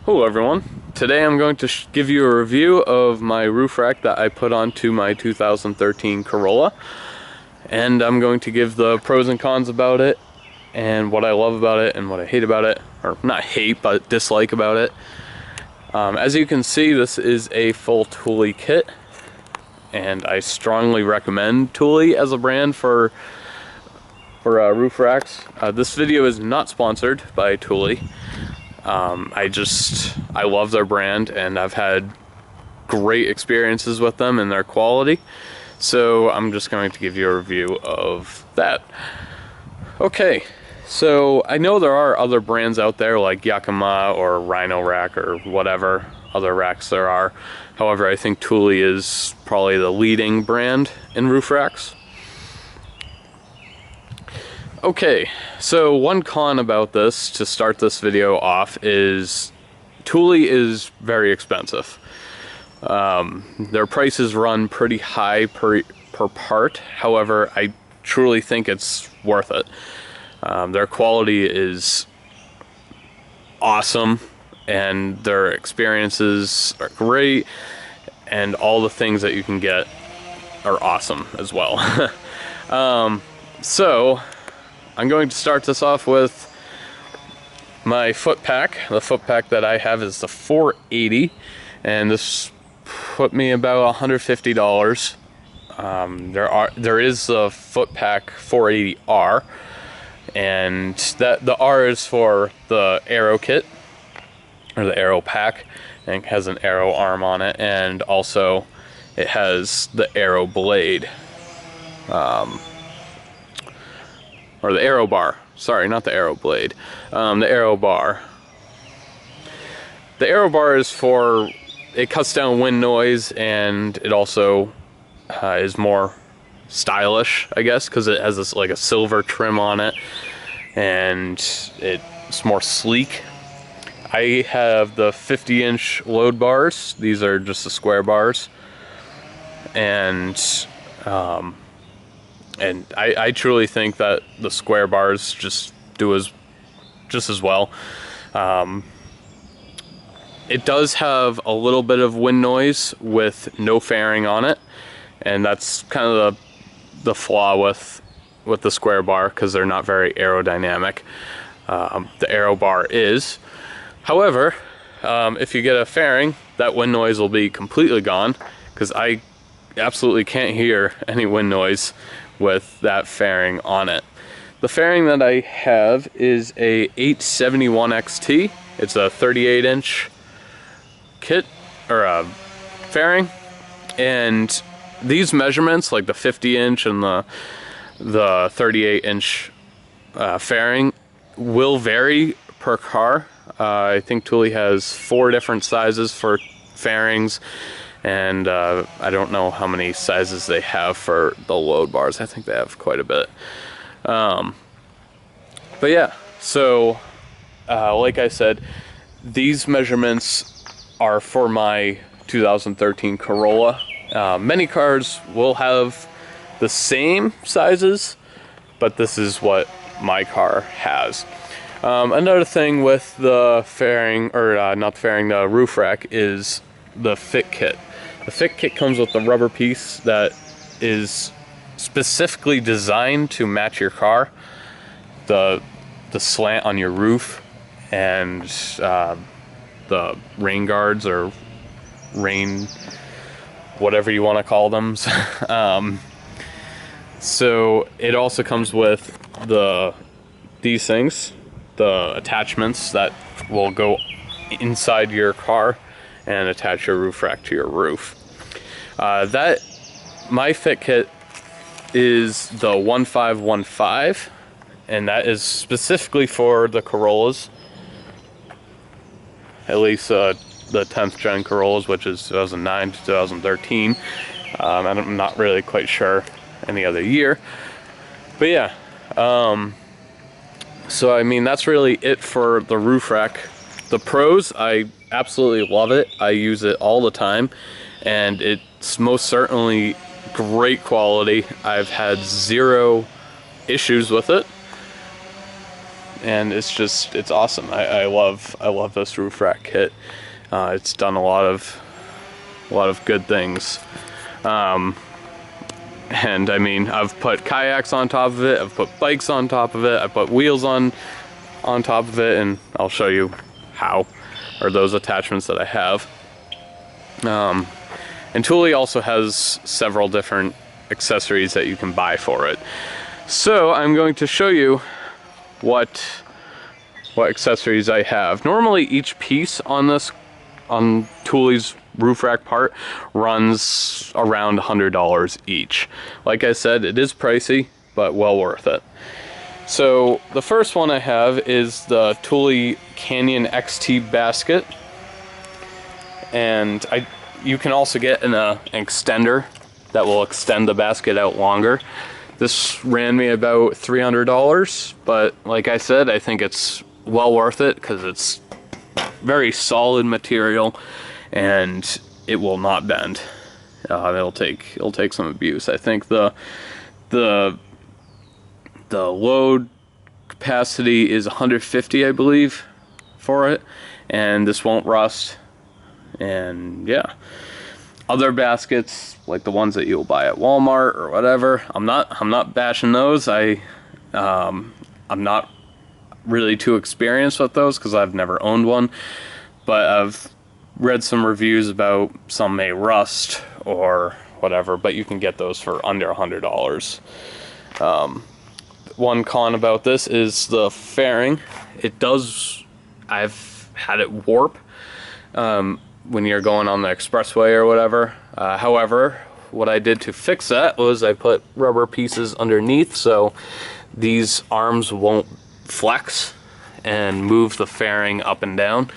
Hello everyone. Today I'm going to give you a review of my roof rack that I put onto my 2013 Corolla, and I'm going to give the pros and cons about it and what I love about it and what I hate about it, or not hate but dislike about it. As you can see, this is a full Thule kit, and I strongly recommend Thule as a brand for roof racks. This video is not sponsored by Thule. I love their brand, and I've had great experiences with them and their quality, so I'm just going to give you a review of that. Okay, so I know there are other brands out there like Yakima or Rhino Rack or whatever other racks there are. However, I think Thule is probably the leading brand in roof racks. Okay, so one con about this to start this video off is Thule is very expensive. Their prices run pretty high per part. However, I truly think it's worth it. Their quality is awesome, and their experiences are great, and all the things that you can get are awesome as well. So I'm going to start this off with my foot pack. The foot pack that I have is the 480, and this put me about $150. There is the foot pack 480R, and the R is for the arrow kit, or the arrow pack, and it has an arrow arm on it, and also it has the arrow blade. Or the arrow bar. Sorry, not the arrow blade. The arrow bar. The arrow bar is for, it cuts down wind noise, and it also is more stylish, I guess, because it has this like a silver trim on it, and it's more sleek. I have the 50-inch load bars. These are just the square bars, and I truly think that the square bars just do just as well. It does have a little bit of wind noise with no fairing on it, and that's kind of the flaw with the square bar, because they're not very aerodynamic. The arrow bar is. However, if you get a fairing, that wind noise will be completely gone, because I absolutely can't hear any wind noise with that fairing on it. The fairing that I have is a 871 XT. It's a 38-inch kit, or a fairing, and these measurements, like the 50-inch and the 38-inch fairing, will vary per car. I think Thule has 4 different sizes for fairings, and I don't know how many sizes they have for the load bars. I think they have quite a bit. But yeah, so like I said, these measurements are for my 2013 Corolla. Many cars will have the same sizes, but this is what my car has. Another thing with the fairing, or not the fairing, the roof rack, is the Fit Kit. The Fit Kit comes with a rubber piece that is specifically designed to match your car, the slant on your roof, and the rain guards, or rain, whatever you want to call them. So it also comes with these things, the attachments that will go inside your car and attach your roof rack to your roof. My Fit Kit is the 1515, and that is specifically for the Corollas, at least the 10th gen Corollas, which is 2009 to 2013. I'm not really quite sure any other year, but yeah. So I mean, that's really it for the roof rack. The pros, I absolutely love it. I use it all the time, and it's most certainly great quality. I've had 0 issues with it. and it's awesome. I love this roof rack kit. It's done a lot of good things. And I mean, I've put kayaks on top of it, I've put bikes on top of it, I put wheels on top of it, and I'll show you how, or those attachments that I have. And Thule also has several different accessories that you can buy for it. So I'm going to show you what accessories I have. Normally each piece on Thule's roof rack part runs around $100 each. Like I said, it is pricey, but well worth it. So the first one I have is the Thule Canyon XT basket, and you can also get an extender that will extend the basket out longer. This ran me about $300, but like I said, I think it's well worth it because it's very solid material and it will not bend. It'll take some abuse. I think the load capacity is 150, I believe, for it, and this won't rust. And yeah, other baskets like the ones that you'll buy at Walmart or whatever, I'm not bashing those. I'm not really too experienced with those because I've never owned one, but I've read some reviews about some may rust or whatever, but you can get those for under $100. One con about this is the fairing. I've had it warp when you're going on the expressway or whatever. However, what I did to fix that was I put rubber pieces underneath so these arms won't flex and move the fairing up and down.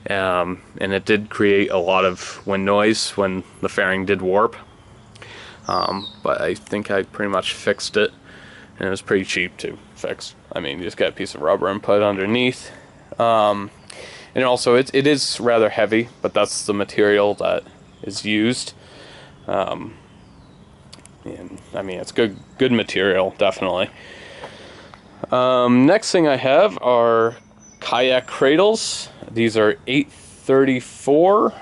And it did create a lot of wind noise when the fairing did warp. But I think I pretty much fixed it, and it was pretty cheap to fix. I mean, you just get a piece of rubber and put it underneath. And also it is rather heavy, but that's the material that is used. And I mean, it's good material, definitely. Next thing I have are Kayak Cradles. These are $834,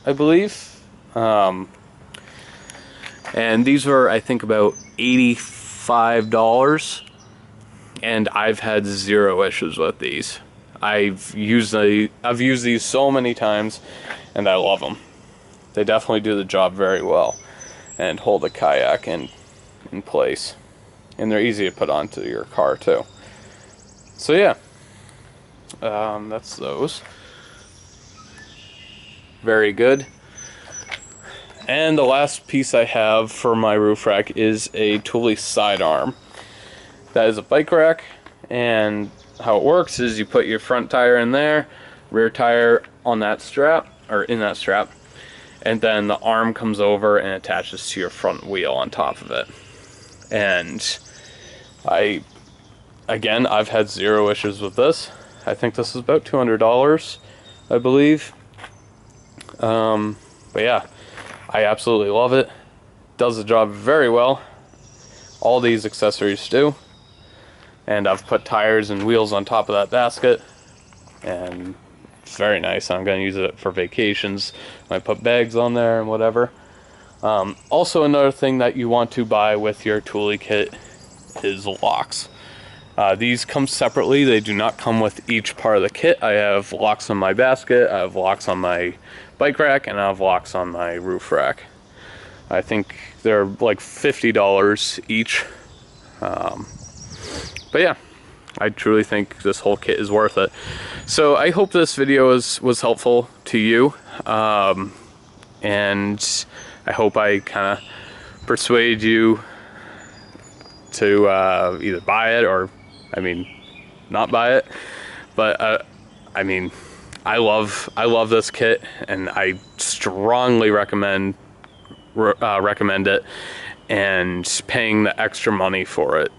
I believe. And these were, I think, about $85. And I've had zero issues with these. I've used these so many times, and I love them. They definitely do the job very well and hold a kayak in place. And they're easy to put onto your car too. So yeah, that's those. Very good. And the last piece I have for my roof rack is a Thule Sidearm. That is a bike rack, and how it works is you put your front tire in there, rear tire on that strap, or in that strap, and then the arm comes over and attaches to your front wheel on top of it. And I've had zero issues with this. I think this is about $200, I believe. But yeah, I absolutely love it. Does the job very well. All these accessories do. And I've put tires and wheels on top of that basket, and it's very nice. I'm going to use it for vacations. I put bags on there and whatever. Also, another thing that you want to buy with your Thule kit is locks. These come separately. They do not come with each part of the kit. I have locks on my basket, I have locks on my bike rack, and I have locks on my roof rack. I think they're like $50 each. But yeah, I truly think this whole kit is worth it. So I hope this video was helpful to you. And I hope I kind of persuade you to either buy it or, I mean, not buy it. But I mean, I love this kit, and I strongly recommend it, and paying the extra money for it,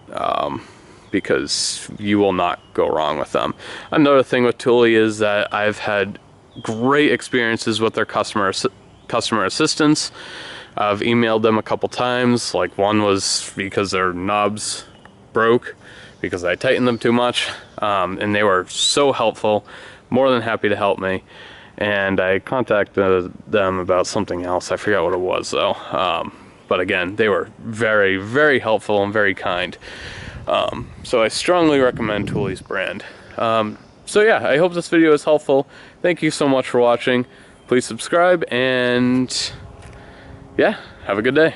because you will not go wrong with them. Another thing with Thule is that I've had great experiences with their customer assistance. I've emailed them a couple times. Like, one was because their knobs broke because I tightened them too much, and they were so helpful, more than happy to help me. And I contacted them about something else. I forgot what it was though. But again, they were very, very helpful and very kind. So I strongly recommend Thule's brand. So yeah, I hope this video is helpful. Thank you so much for watching. Please subscribe, and yeah, have a good day.